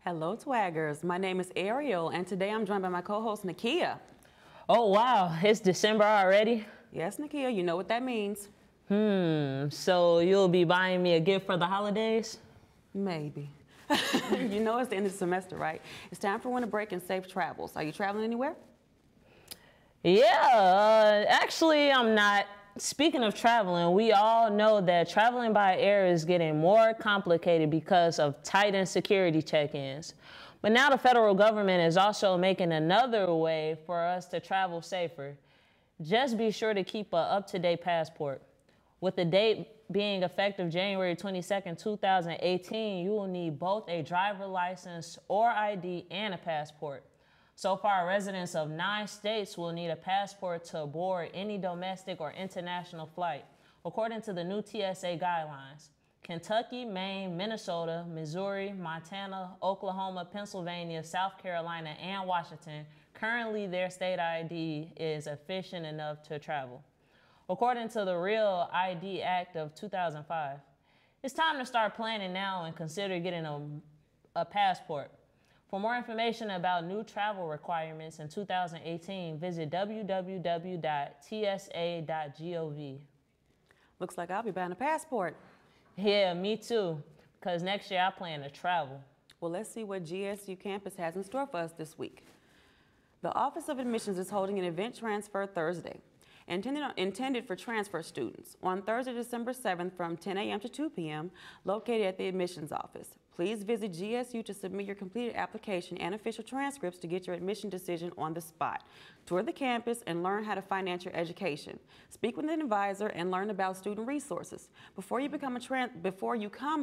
Hello, Twaggers. My name is Ariel, and today I'm joined by my co-host, Nekia. Oh, wow. It's December already? Yes, Nekia, you know what that means. So you'll be buying me a gift for the holidays? Maybe. You know it's the end of the semester, right? It's time for winter break and safe travels. Are you traveling anywhere? Yeah, actually, I'm not. Speaking of traveling, we all know that traveling by air is getting more complicated because of tightened security check-ins. But now the federal government is also making another way for us to travel safer. Just be sure to keep an up-to-date passport. With the date being effective January 22nd, 2018, you will need both a driver license or ID and a passport. So far, residents of 9 states will need a passport to board any domestic or international flight, according to the new TSA guidelines. Kentucky, Maine, Minnesota, Missouri, Montana, Oklahoma, Pennsylvania, South Carolina, and Washington, currently their state ID is efficient enough to travel. According to the Real ID Act of 2005, it's time to start planning now and consider getting a passport. For more information about new travel requirements in 2018, visit www.tsa.gov. Looks like I'll be buying a passport. Yeah, me too, because next year I plan to travel. Well, let's see what GSU campus has in store for us this week. The Office of Admissions is holding an event transfer Thursday, intended for transfer students on Thursday, December 7th from 10 a.m. to 2 p.m. located at the admissions office. Please visit GSU to submit your completed application and official transcripts to get your admission decision on the spot. Tour the campus and learn how to finance your education. Speak with an advisor and learn about student resources. Before you come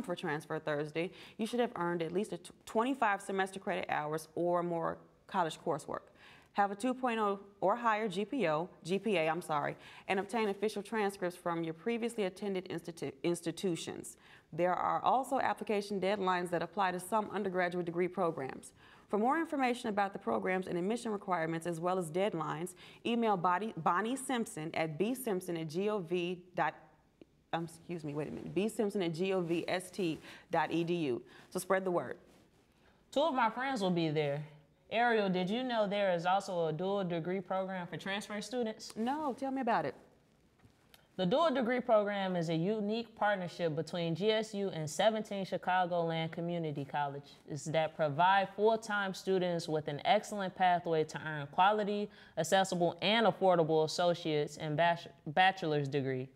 for transfer Thursday, you should have earned at least 25 semester credit hours or more college coursework. Have a 2.0 or higher GPA, and obtain official transcripts from your previously attended institutions. There are also application deadlines that apply to some undergraduate degree programs. For more information about the programs and admission requirements as well as deadlines, email Bonnie Simpson at bsimpson@govst.edu. So spread the word. 2 of my friends will be there. Ariel, did you know there is also a dual degree program for transfer students? No, tell me about it. The dual degree program is a unique partnership between GSU and 17 Chicagoland community colleges that provide full-time students with an excellent pathway to earn quality, accessible, and affordable associate's and bachelor's degrees.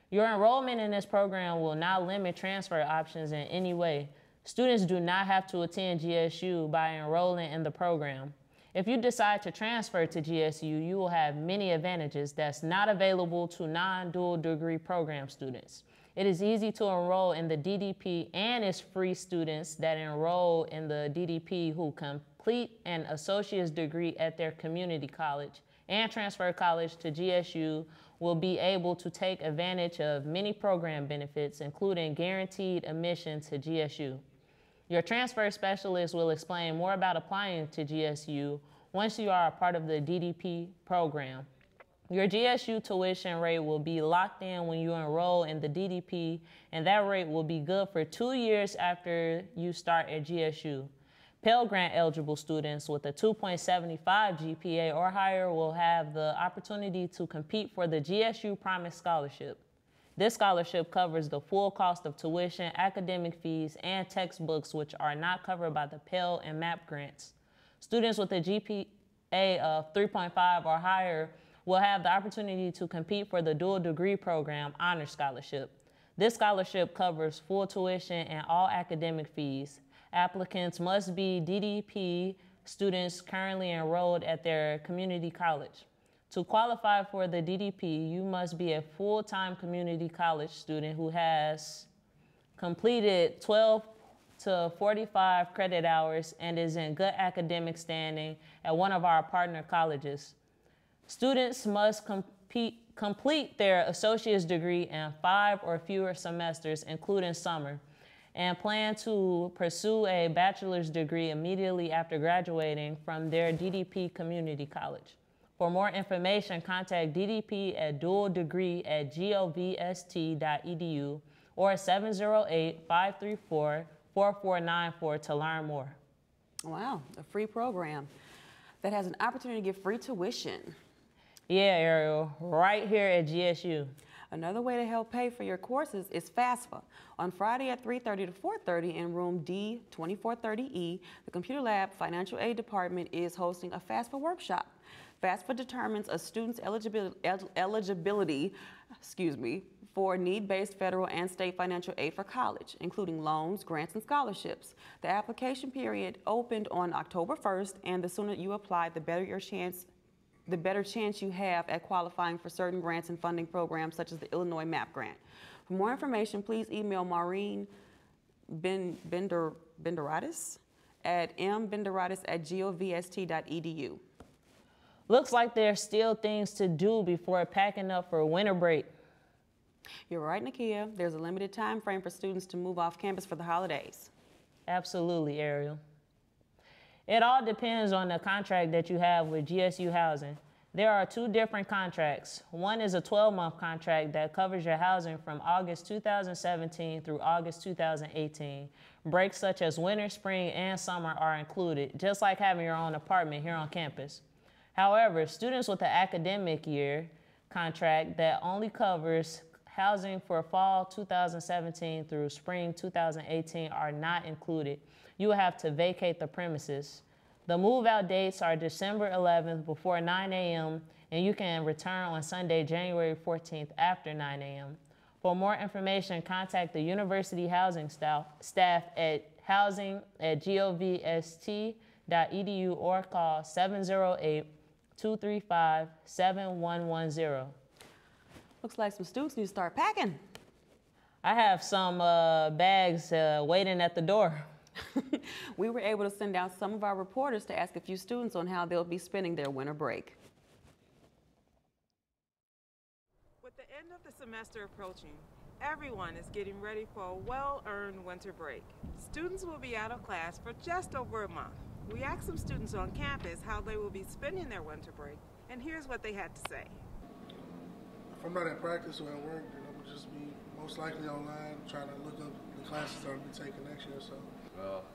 Your enrollment in this program will not limit transfer options in any way. Students do not have to attend GSU by enrolling in the program. If you decide to transfer to GSU, you will have many advantages that's not available to non-dual degree program students. It is easy to enroll in the DDP, and it's free students that enroll in the DDP who complete an associate's degree at their community college and transfer college to GSU will be able to take advantage of many program benefits, including guaranteed admission to GSU. Your transfer specialist will explain more about applying to GSU once you are a part of the DDP program. Your GSU tuition rate will be locked in when you enroll in the DDP, and that rate will be good for 2 years after you start at GSU. Pell Grant eligible students with a 2.75 GPA or higher will have the opportunity to compete for the GSU Promise Scholarship. This scholarship covers the full cost of tuition, academic fees, and textbooks, which are not covered by the Pell and MAP grants. Students with a GPA of 3.5 or higher will have the opportunity to compete for the dual degree program honor scholarship. This scholarship covers full tuition and all academic fees. Applicants must be DDP students currently enrolled at their community college. To qualify for the DDP, you must be a full-time community college student who has completed 12 to 45 credit hours and is in good academic standing at one of our partner colleges. Students must complete their associate's degree in 5 or fewer semesters, including summer, and plan to pursue a bachelor's degree immediately after graduating from their DDP community college. For more information, contact DDP at dualdegree@govst.edu or 708-534 4494 to learn more. Wow, a free program that has an opportunity to get free tuition. Yeah, Ariel, right here at GSU. Another way to help pay for your courses is FAFSA. On Friday at 3:30 to 4:30 in room D2430E, the Computer Lab Financial Aid Department is hosting a FAFSA workshop. FAFSA determines a student's eligibility for need-based federal and state financial aid for college, including loans, grants, and scholarships. The application period opened on October 1st, and the sooner you apply, the better chance you have at qualifying for certain grants and funding programs such as the Illinois MAP grant. For more information, please email Maureen Benderitis at mbenderitis@govst.edu. Looks like there's still things to do before packing up for winter break. You're right, Nekia. There's a limited time frame for students to move off campus for the holidays. Absolutely, Ariel. It all depends on the contract that you have with GSU Housing. There are two different contracts. One is a 12-month contract that covers your housing from August 2017 through August 2018. Breaks such as winter, spring, and summer are included, just like having your own apartment here on campus. However, students with the academic year contract that only covers housing for fall 2017 through spring 2018 are not included. You will have to vacate the premises. The move-out dates are December 11th before 9 a.m., and you can return on Sunday, January 14th after 9 a.m. For more information, contact the University Housing staff at housing@govst.edu or call 708-235-7110. Looks like some students need to start packing. I have some bags waiting at the door. We were able to send out some of our reporters to ask a few students on how they'll be spending their winter break. With the end of the semester approaching, everyone is getting ready for a well-earned winter break. Students will be out of class for just over a month. We asked some students on campus how they will be spending their winter break, and here's what they had to say. If I'm not at practice or at work, then I would just be most likely online trying to look up the classes that I'll be taking next year. So.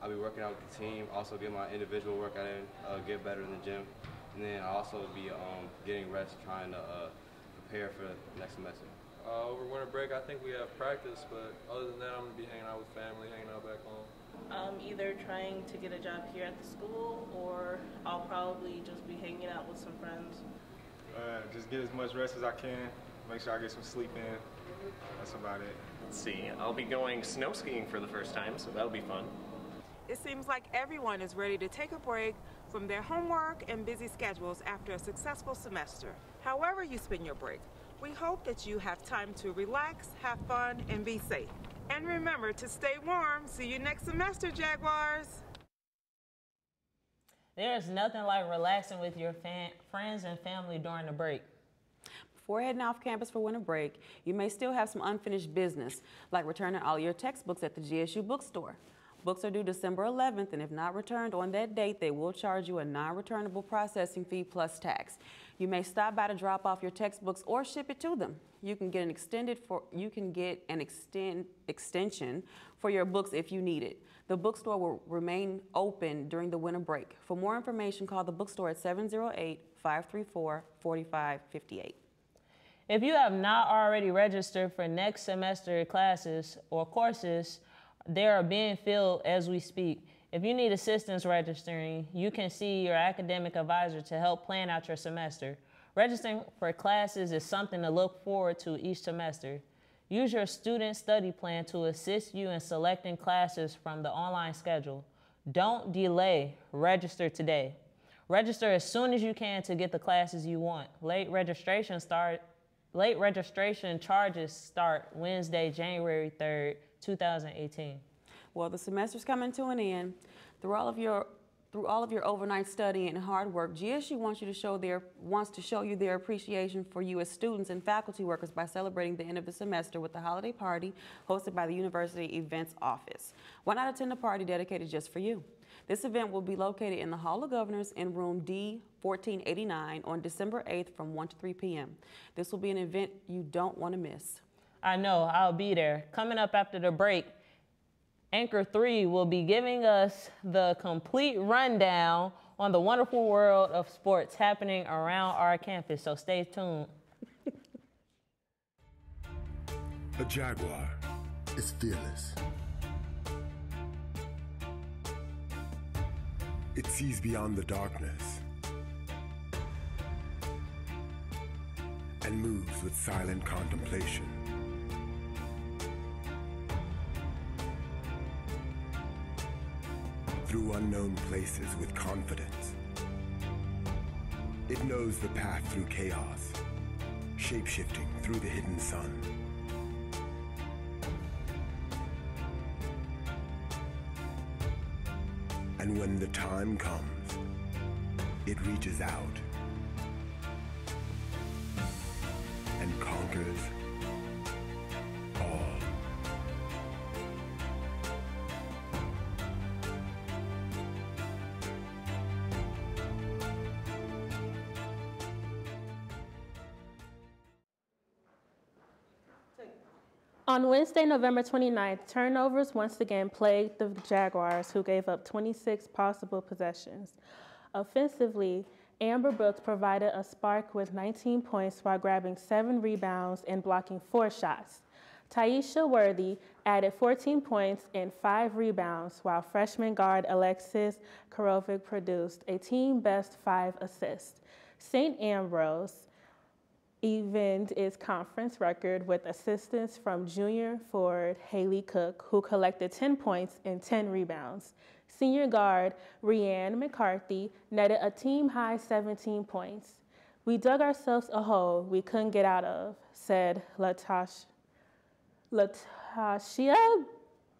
I'll be working out with the team, also get my individual workout in, get better in the gym, and then I'll also be getting rest, trying to prepare for the next semester. Over winter break, I think we have practice, but other than that, I'm going to be hanging out with family, hanging out back home. Either trying to get a job here at the school, or I'll probably just be hanging out with some friends. Just get as much rest as I can, make sure I get some sleep in. That's about it. Let's see, I'll be going snow skiing for the first time, so that'll be fun. It seems like everyone is ready to take a break from their homework and busy schedules after a successful semester. However you spend your break, we hope that you have time to relax, have fun, and be safe. And remember to stay warm. See you next semester, Jaguars. There's nothing like relaxing with your friends and family during the break. Before heading off campus for winter break, you may still have some unfinished business, like returning all your textbooks at the GSU bookstore. Books are due December 11th, and if not returned on that date, they will charge you a non-returnable processing fee plus tax. You may stop by to drop off your textbooks or ship it to them. You can get an extension for your books if you need it. The bookstore will remain open during the winter break. For more information, call the bookstore at 708-534-4558. If you have not already registered for next semester classes or courses, they are being filled as we speak. If you need assistance registering, you can see your academic advisor to help plan out your semester. Registering for classes is something to look forward to each semester. Use your student study plan to assist you in selecting classes from the online schedule. Don't delay, register today. Register as soon as you can to get the classes you want. Late registration charges start Wednesday, January 3rd, 2018. Well, the semester's coming to an end. Through all of your overnight study and hard work, GSU wants to show you their appreciation for you as students and faculty workers by celebrating the end of the semester with a holiday party hosted by the University Events Office. Why not attend a party dedicated just for you? This event will be located in the Hall of Governors in room D1489 on December 8th from 1 to 3 p.m. This will be an event you don't want to miss. I know, I'll be there. Coming up after the break, Anchor 3 will be giving us the complete rundown on the wonderful world of sports happening around our campus, so stay tuned. A Jaguar is fearless. It sees beyond the darkness and moves with silent contemplation. Through unknown places with confidence. It knows the path through chaos, shape-shifting through the hidden sun. And when the time comes, it reaches out and conquers all. On Wednesday, November 29th, turnovers once again plagued the Jaguars, who gave up 26 possible possessions. Offensively, Amber Brooks provided a spark with 19 points while grabbing 7 rebounds and blocking 4 shots. Taisha Worthy added 14 points and 5 rebounds, while freshman guard Alexis Korovic produced a team-best 5 assists. St. Ambrose evened its conference record with assistance from junior forward Haley Cook, who collected 10 points and 10 rebounds. Senior guard Rianne McCarthy netted a team-high 17 points. "We dug ourselves a hole we couldn't get out of," said Latashia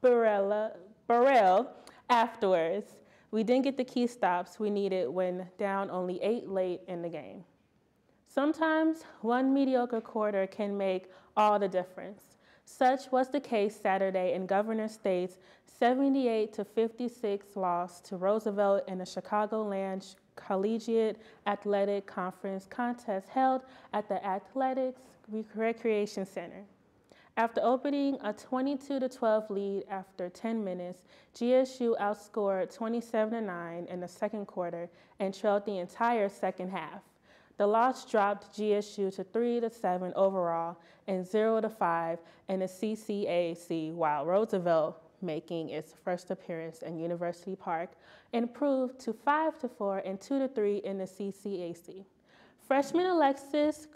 Burrell afterwards. "We didn't get the key stops we needed when down only 8 late in the game." Sometimes one mediocre quarter can make all the difference. Such was the case Saturday in Governor State's 78-56 loss to Roosevelt in the Chicagoland Collegiate Athletic Conference contest held at the Athletics Recreation Center. After opening a 22-12 lead after 10 minutes, GSU outscored 27-9 in the second quarter and trailed the entire second half. The loss dropped GSU to 3-7 overall and 0-5 in the CCAC, while Roosevelt, making its first appearance in University Park, improved to 5-4 and 2-3 in the CCAC. Freshman Alexis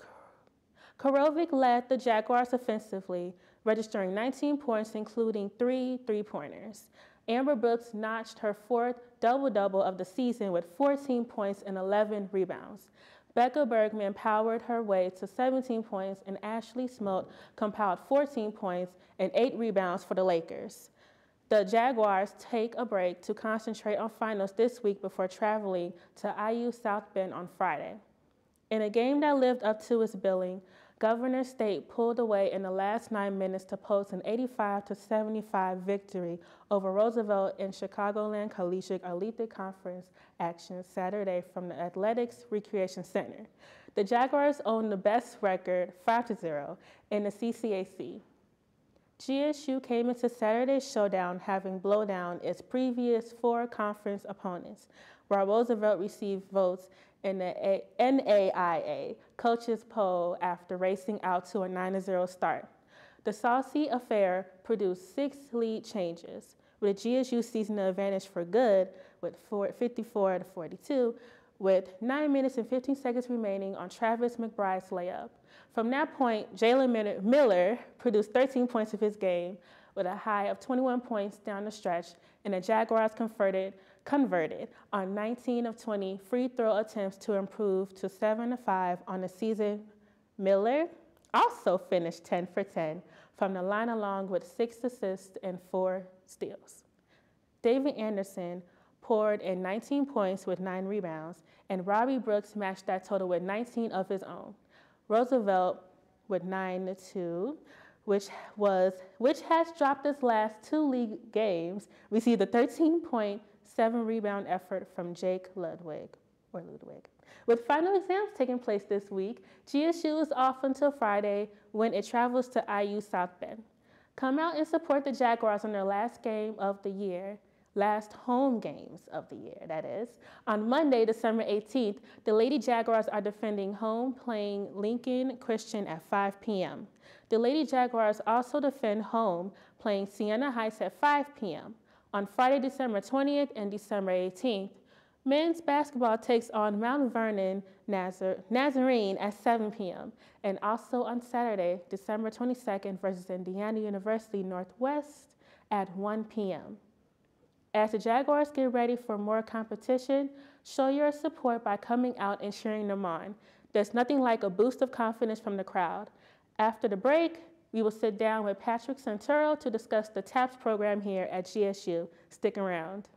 Korovic led the Jaguars offensively, registering 19 points, including 3 three-pointers. Amber Brooks notched her 4th double-double of the season with 14 points and 11 rebounds. Becca Bergman powered her way to 17 points, and Ashley Smote compiled 14 points and 8 rebounds for the Lakers. The Jaguars take a break to concentrate on finals this week before traveling to IU South Bend on Friday. In a game that lived up to its billing, Governor State pulled away in the last 9 minutes to post an 85-75 victory over Roosevelt in Chicagoland Collegiate Elite Conference action Saturday from the Athletics Recreation Center. The Jaguars own the best record, 5-0, in the CCAC. GSU came into Saturday's showdown having blown down its previous 4 conference opponents, while Roosevelt received votes in the NAIA coaches poll after racing out to a 9-0 start. The saucy affair produced 6 lead changes, with GSU seizing the advantage for good with 54-42, with 9 minutes and 15 seconds remaining on Travis McBride's layup. From that point, Jalen Miller produced 13 points of his game with a high of 21 points down the stretch, and the Jaguars converted on 19 of 20 free throw attempts to improve to 7-5 on the season. Miller also finished 10 for 10 from the line along with 6 assists and 4 steals. David Anderson poured in 19 points with 9 rebounds, and Robbie Brooks matched that total with 19 of his own. Roosevelt with 9-2, which has dropped its last 2 league games, received a 13-point, 7-rebound effort from Jake Ludwig. With final exams taking place this week, GSU is off until Friday when it travels to IU South Bend. Come out and support the Jaguars on their last game of the year. Last home games of the year, that is. On Monday, December 18th, the Lady Jaguars are defending home, playing Lincoln Christian at 5 p.m. The Lady Jaguars also defend home, playing Siena Heights at 5 p.m. On Friday, December 20th and December 18th, men's basketball takes on Mount Vernon Nazarene at 7 p.m. And also on Saturday, December 22nd versus Indiana University Northwest at 1 p.m. As the Jaguars get ready for more competition, show your support by coming out and cheering them on. There's nothing like a boost of confidence from the crowd. After the break, we will sit down with Patrick Santoro to discuss the TAPS program here at GSU. Stick around.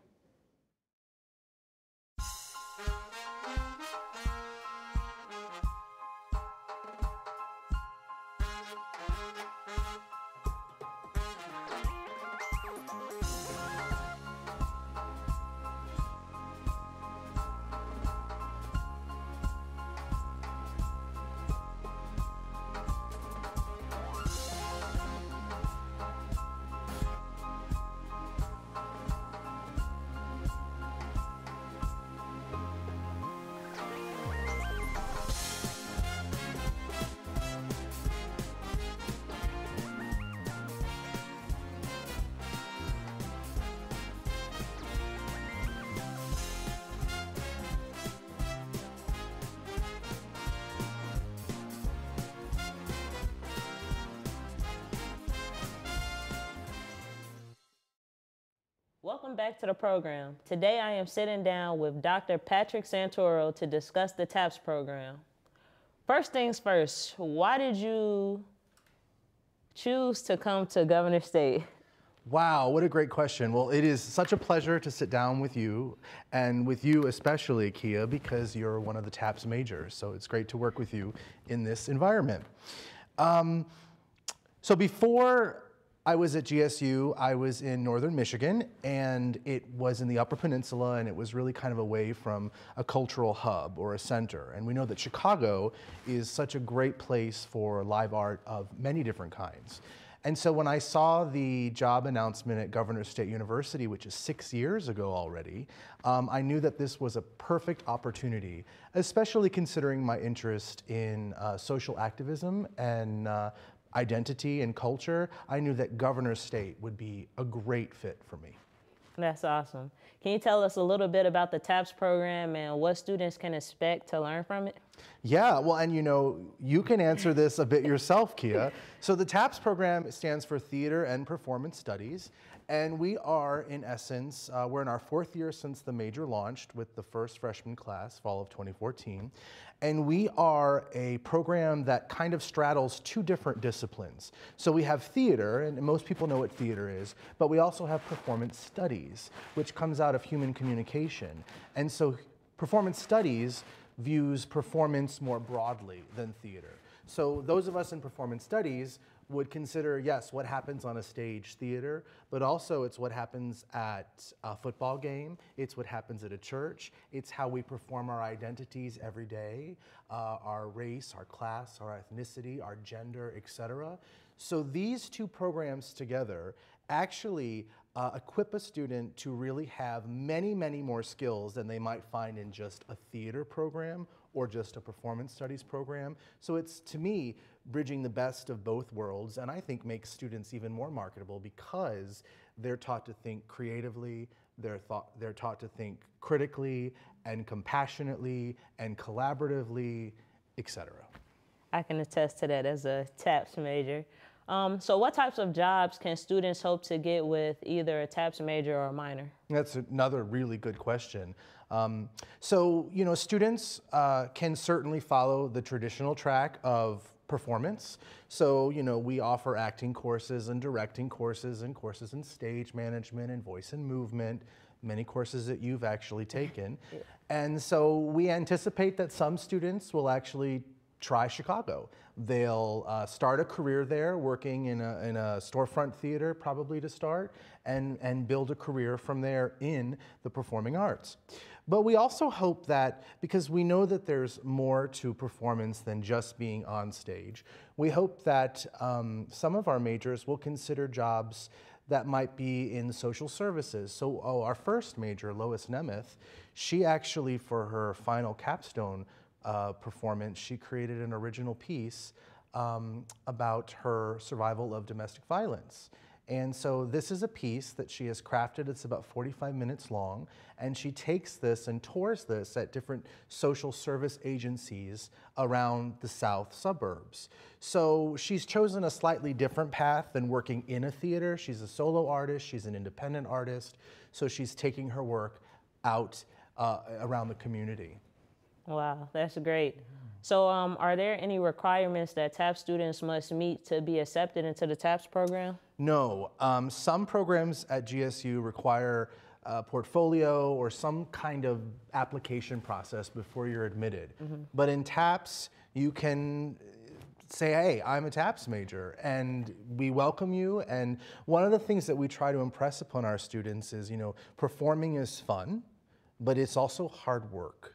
Welcome back to the program. Today I am sitting down with Dr. Patrick Santoro to discuss the TAPS program. First things first, why did you choose to come to Governor State? Wow, what a great question. Well, it is such a pleasure to sit down with you, and with you especially, Kia, because you're one of the TAPS majors, so it's great to work with you in this environment. So before I was at GSU, I was in northern Michigan, and it was in the Upper Peninsula, and it was really kind of away from a cultural hub or a center. And we know that Chicago is such a great place for live art of many different kinds. And so when I saw the job announcement at Governor State University, which is 6 years ago already, I knew that this was a perfect opportunity, especially considering my interest in social activism and identity and culture. I knew that Governor State would be a great fit for me. That's awesome. Can you tell us a little bit about the TAPS program and what students can expect to learn from it? Yeah, well, and you know, you can answer this a bit yourself, Kia. So the TAPS program stands for Theater and Performance Studies, and we are, in essence, we're in our 4th year since the major launched with the first freshman class, fall of 2014. And we are a program that kind of straddles 2 different disciplines. So we have theater, and most people know what theater is, but we also have performance studies, which comes out of human communication. And so performance studies views performance more broadly than theater. So those of us in performance studies would consider, yes, what happens on a stage theater, but also it's what happens at a football game, it's what happens at a church, it's how we perform our identities every day, our race, our class, our ethnicity, our gender, etc. So these 2 programs together actually equip a student to really have many, many more skills than they might find in just a theater program or just a performance studies program. So it's, to me, bridging the best of both worlds, and I think makes students even more marketable because they're taught to think creatively, they're taught to think critically and compassionately and collaboratively, etc. I can attest to that as a TAPS major. So what types of jobs can students hope to get with either a TAPS major or a minor? That's another really good question. So, you know, students can certainly follow the traditional track of performance. So, you know, we offer acting courses and directing courses and courses in stage management and voice and movement, many courses that you've actually taken. And so we anticipate that some students will actually try Chicago. They'll start a career there, working in a storefront theater, probably to start, and build a career from there in the performing arts. But we also hope that, because we know that there's more to performance than just being on stage, we hope that some of our majors will consider jobs that might be in social services. So our first major, Lois Nemeth, she actually, for her final capstone performance, she created an original piece about her survival of domestic violence. And so this is a piece that she has crafted. It's about 45 minutes long, and she takes this and tours this at different social service agencies around the south suburbs. So she's chosen a slightly different path than working in a theater. She's a solo artist, she's an independent artist, so she's taking her work out around the community. Wow, that's great. So are there any requirements that TAPS students must meet to be accepted into the TAPS program? No, some programs at GSU require a portfolio or some kind of application process before you're admitted. But in TAPS, you can say, hey, I'm a TAPS major, and we welcome you. And one of the things that we try to impress upon our students is, performing is fun, but it's also hard work.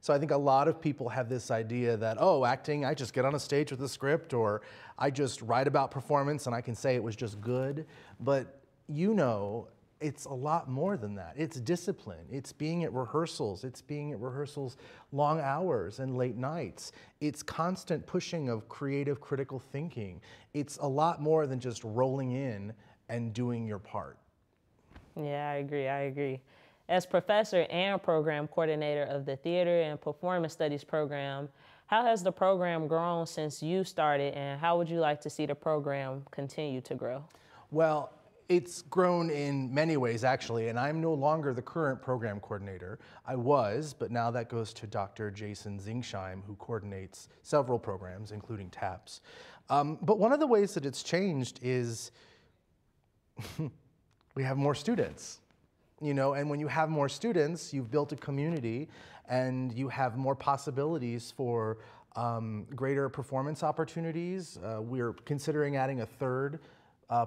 So I think a lot of people have this idea that, oh, acting, I just get on a stage with a script, or I just write about performance and I can say it was just good. But it's a lot more than that. It's discipline. It's being at rehearsals. It's being at rehearsals long hours and late nights. It's constant pushing of creative, critical thinking. It's a lot more than just rolling in and doing your part. Yeah, I agree. As professor and program coordinator of the Theater and Performance Studies program, how has the program grown since you started, and how would you like to see the program continue to grow? Well, it's grown in many ways, actually, and I'm no longer the current program coordinator. I was, but now that goes to Dr. Jason Zingsheim, who coordinates several programs, including TAPS. But one of the ways that it's changed is we have more students. And when you have more students, you've built a community and you have more possibilities for greater performance opportunities. We're considering adding a third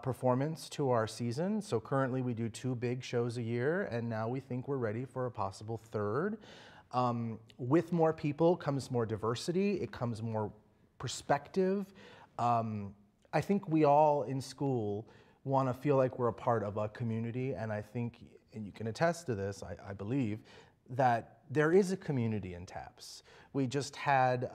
performance to our season. So currently we do 2 big shows a year, and now we think we're ready for a possible third. With more people comes more diversity, it comes more perspective. I think we all in school want to feel like we're a part of a community, and I think, and you can attest to this, I believe, that there is a community in TAPS. We just had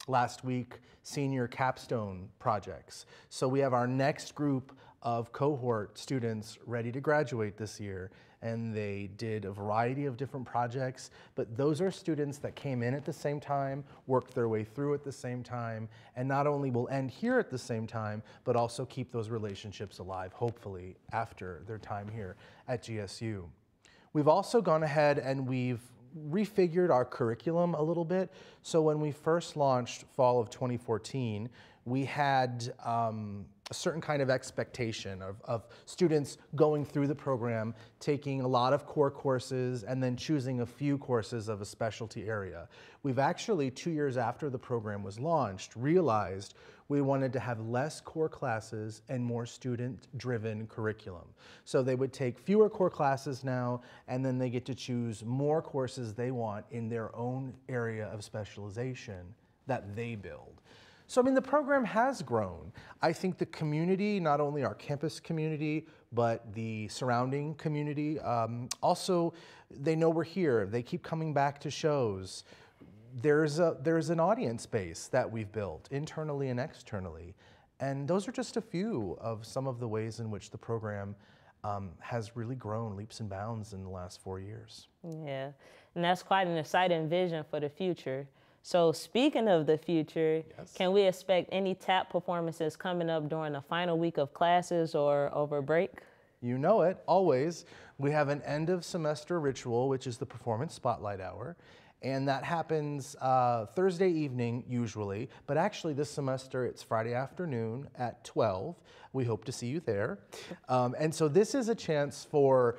last week senior capstone projects. So we have our next group of cohort students ready to graduate this year, and they did a variety of different projects, but those are students that came in at the same time, worked their way through at the same time, and not only will end here at the same time, but also keep those relationships alive, hopefully, after their time here at GSU. We've also gone ahead and we've refigured our curriculum a little bit. So when we first launched fall of 2014, we had a certain kind of expectation of students going through the program, taking a lot of core courses, and then choosing a few courses of a specialty area. We've actually, 2 years after the program was launched, realized we wanted to have less core classes and more student-driven curriculum. So they would take fewer core classes now, and then they get to choose more courses they want in their own area of specialization that they build. So, I mean, the program has grown. I think the community, not only our campus community, but the surrounding community, also, they know we're here. They keep coming back to shows. There's an audience base that we've built internally and externally. And those are just a few of some of the ways in which the program has really grown leaps and bounds in the last 4 years. Yeah, and that's quite an exciting vision for the future. So speaking of the future, yes, can we expect any TAP performances coming up during the final week of classes or over break? You know it, always. We have an end of semester ritual, which is the Performance Spotlight Hour. And that happens Thursday evening, usually. But actually this semester, it's Friday afternoon at 12. We hope to see you there. And so this is a chance for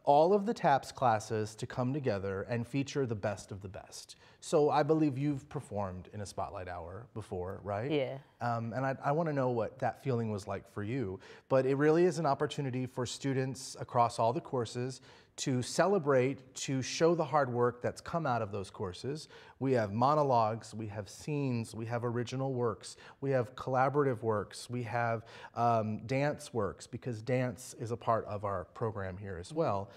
all of the TAPS classes to come together and feature the best of the best. So I believe you've performed in a Spotlight Hour before, right? Yeah. And I want to know what that feeling was like for you. But it really is an opportunity for students across all the courses to celebrate, to show the hard work that's come out of those courses. We have monologues, we have scenes, we have original works, we have collaborative works, we have dance works, because dance is a part of our program here as well.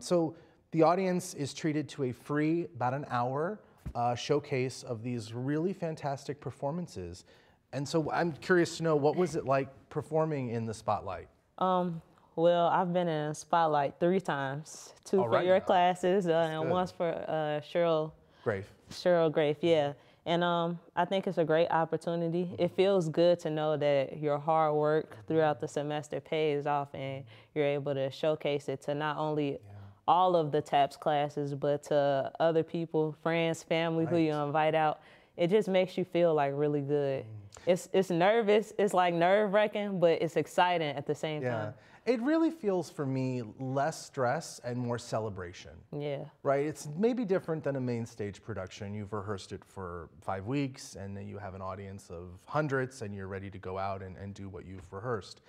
So the audience is treated to a free, about an hour, showcase of these really fantastic performances. And so I'm curious to know, what was it like performing in the Spotlight? Well, I've been in Spotlight 3 times, 2 for your classes and once for Cheryl Grafe, yeah. And I think it's a great opportunity. It feels good to know that your hard work throughout the semester pays off and you're able to showcase it to not only all of the TAPS classes, but to other people, friends, family who you invite out. It just makes you feel like really good. It's nervous, it's like nerve-wracking, but it's exciting at the same time. It really feels for me less stress and more celebration. Yeah. Right? It's maybe different than a main stage production. You've rehearsed it for 5 weeks and then you have an audience of hundreds and you're ready to go out and do what you've rehearsed.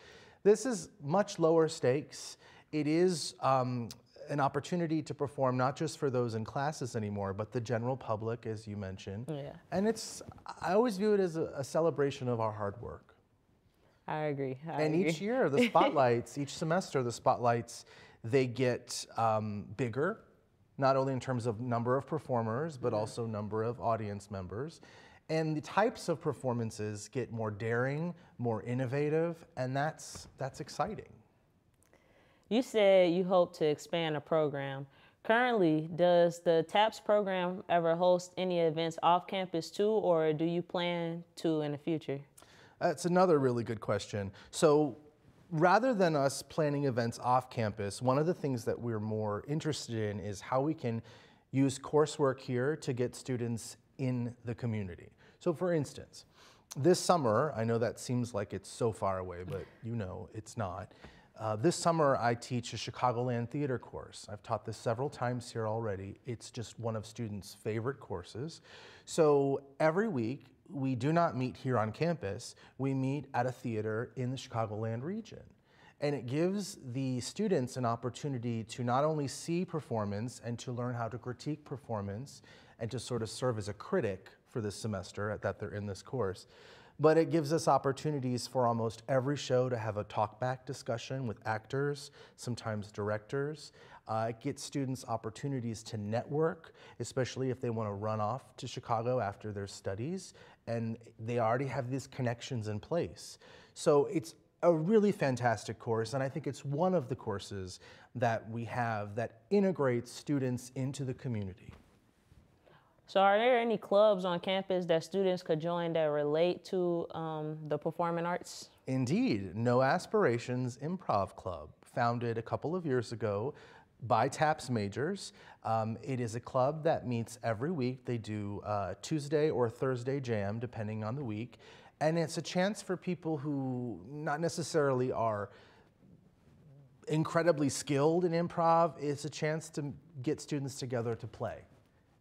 This is much lower stakes. It is an opportunity to perform not just for those in classes anymore, but the general public, as you mentioned. Yeah. And I always view it as a celebration of our hard work. I agree. Each year, the spotlights, each semester, the spotlights, they get bigger, not only in terms of number of performers, but also number of audience members. And the types of performances get more daring, more innovative, and that's exciting. You said you hope to expand the program. Currently, does the TAPS program ever host any events off campus too, or do you plan to in the future? That's another really good question. So rather than us planning events off campus, one of the things that we're more interested in is how we can use coursework here to get students in the community. So for instance, this summer, I know that seems like it's so far away, but you know it's not. This summer, I teach a Chicagoland theater course. I've taught this several times here already. It's just one of students' favorite courses. So every week, we do not meet here on campus. We meet at a theater in the Chicagoland region. And it gives the students an opportunity to not only see performance and to learn how to critique performance and to sort of serve as a critic for this semester that they're in this course, but it gives us opportunities for almost every show to have a talk-back discussion with actors, sometimes directors. It gets students opportunities to network, especially if they want to run off to Chicago after their studies, and they already have these connections in place. So it's a really fantastic course, and I think it's one of the courses that we have that integrates students into the community. So are there any clubs on campus that students could join that relate to the performing arts? Indeed. No Aspirations Improv Club, founded a couple of years ago by TAPS majors. It is a club that meets every week. They do Tuesday or Thursday jam, depending on the week. And it's a chance for people who not necessarily are incredibly skilled in improv. It's a chance to get students together to play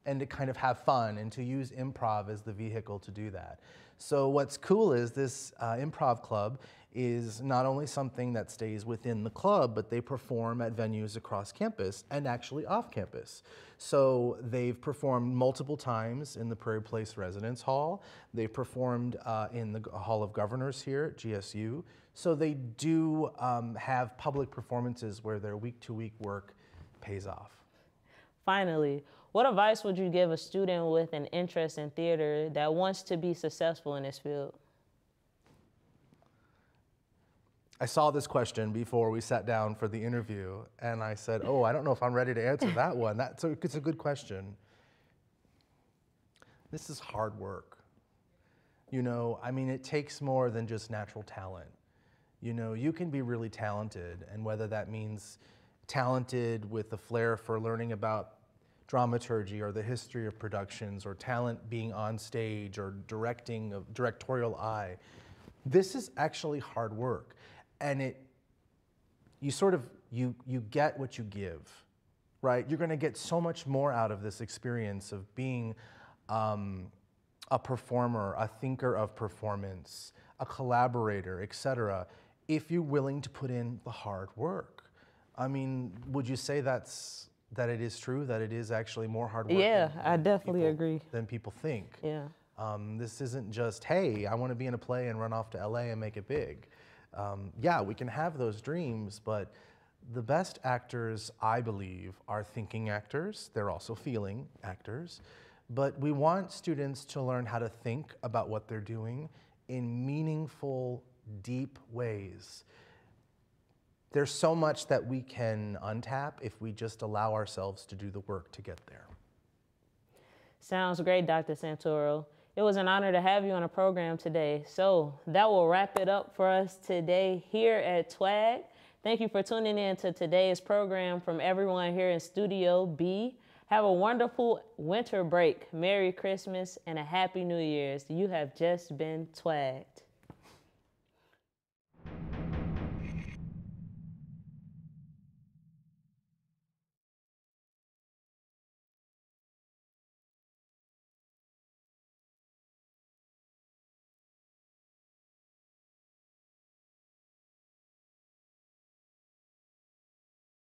and to kind of have fun and to use improv as the vehicle to do that. So what's cool is this improv club is not only something that stays within the club, but they perform at venues across campus and actually off campus. So they've performed multiple times in the Prairie Place Residence Hall. They've performed in the Hall of Governors here at GSU. So they do have public performances where their week-to-week work pays off. Finally, what advice would you give a student with an interest in theater that wants to be successful in this field? I saw this question before we sat down for the interview, and I said, oh, I don't know if I'm ready to answer that one. It's a good question. This is hard work. You know, I mean, it takes more than just natural talent. You know, you can be really talented, and whether that means talented with a flair for learning about dramaturgy or the history of productions, or talent being on stage, or directing, a directorial eye. This is actually hard work. And you get what you give, right? You're gonna get so much more out of this experience of being a performer, a thinker of performance, a collaborator, etc., if you're willing to put in the hard work. I mean, would you say that it is true, that it is actually more hard work? Yeah, I definitely agree. Than people think. Yeah. This isn't just, hey, I want to be in a play and run off to LA and make it big. Yeah, we can have those dreams, but the best actors, I believe, are thinking actors. They're also feeling actors. But we want students to learn how to think about what they're doing in meaningful, deep ways. There's so much that we can untap if we just allow ourselves to do the work to get there. Sounds great, Dr. Santoro. It was an honor to have you on the program today. So that will wrap it up for us today here at TWAG. Thank you for tuning in to today's program from everyone here in Studio B. Have a wonderful winter break, Merry Christmas, and a Happy New Year's. You have just been TWAG'd.